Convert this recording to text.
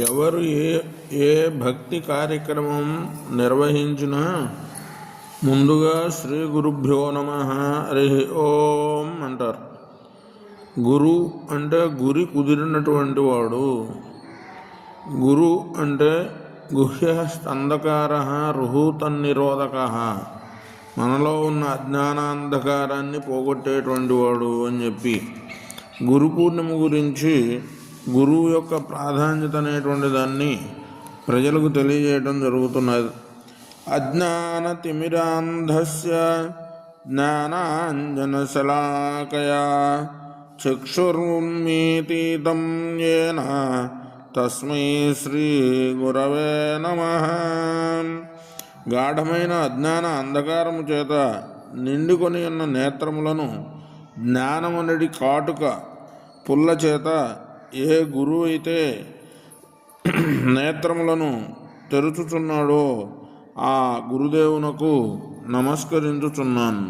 ఎవరు ఏ భక్తి కార్యక్రమం నిర్వహించినా ముందుగా శ్రీ గురుభ్యో నమః హరి ఓం అంటారు. గురు అంటే గురి కుదిరినటువంటి వాడు. గురు అంటే గుహ్య స్కంధకార రుహూతన్నిరోధక, మనలో ఉన్న అజ్ఞానాంధకారాన్ని పోగొట్టేటువంటి వాడు అని చెప్పి గురు పూర్ణిమ గురించి గురువు యొక్క ప్రాధాన్యత అనేటువంటి దాన్ని ప్రజలకు తెలియజేయడం జరుగుతున్నది. అజ్ఞానతిమిరాంధస్య జ్ఞానాంజనశలాకయా చక్షురున్మీలితం యేన తస్మై శ్రీ గురవే నమః. గాఢమైన అజ్ఞాన అంధకారము చేత నిండుకొని ఉన్న నేత్రములను జ్ఞానమనడి కాటుక పుల్ల చేత ఏ గురువు అయితే నేత్రములను తెరుచుచున్నాడో ఆ గురుదేవునకు నమస్కరించుచున్నాను.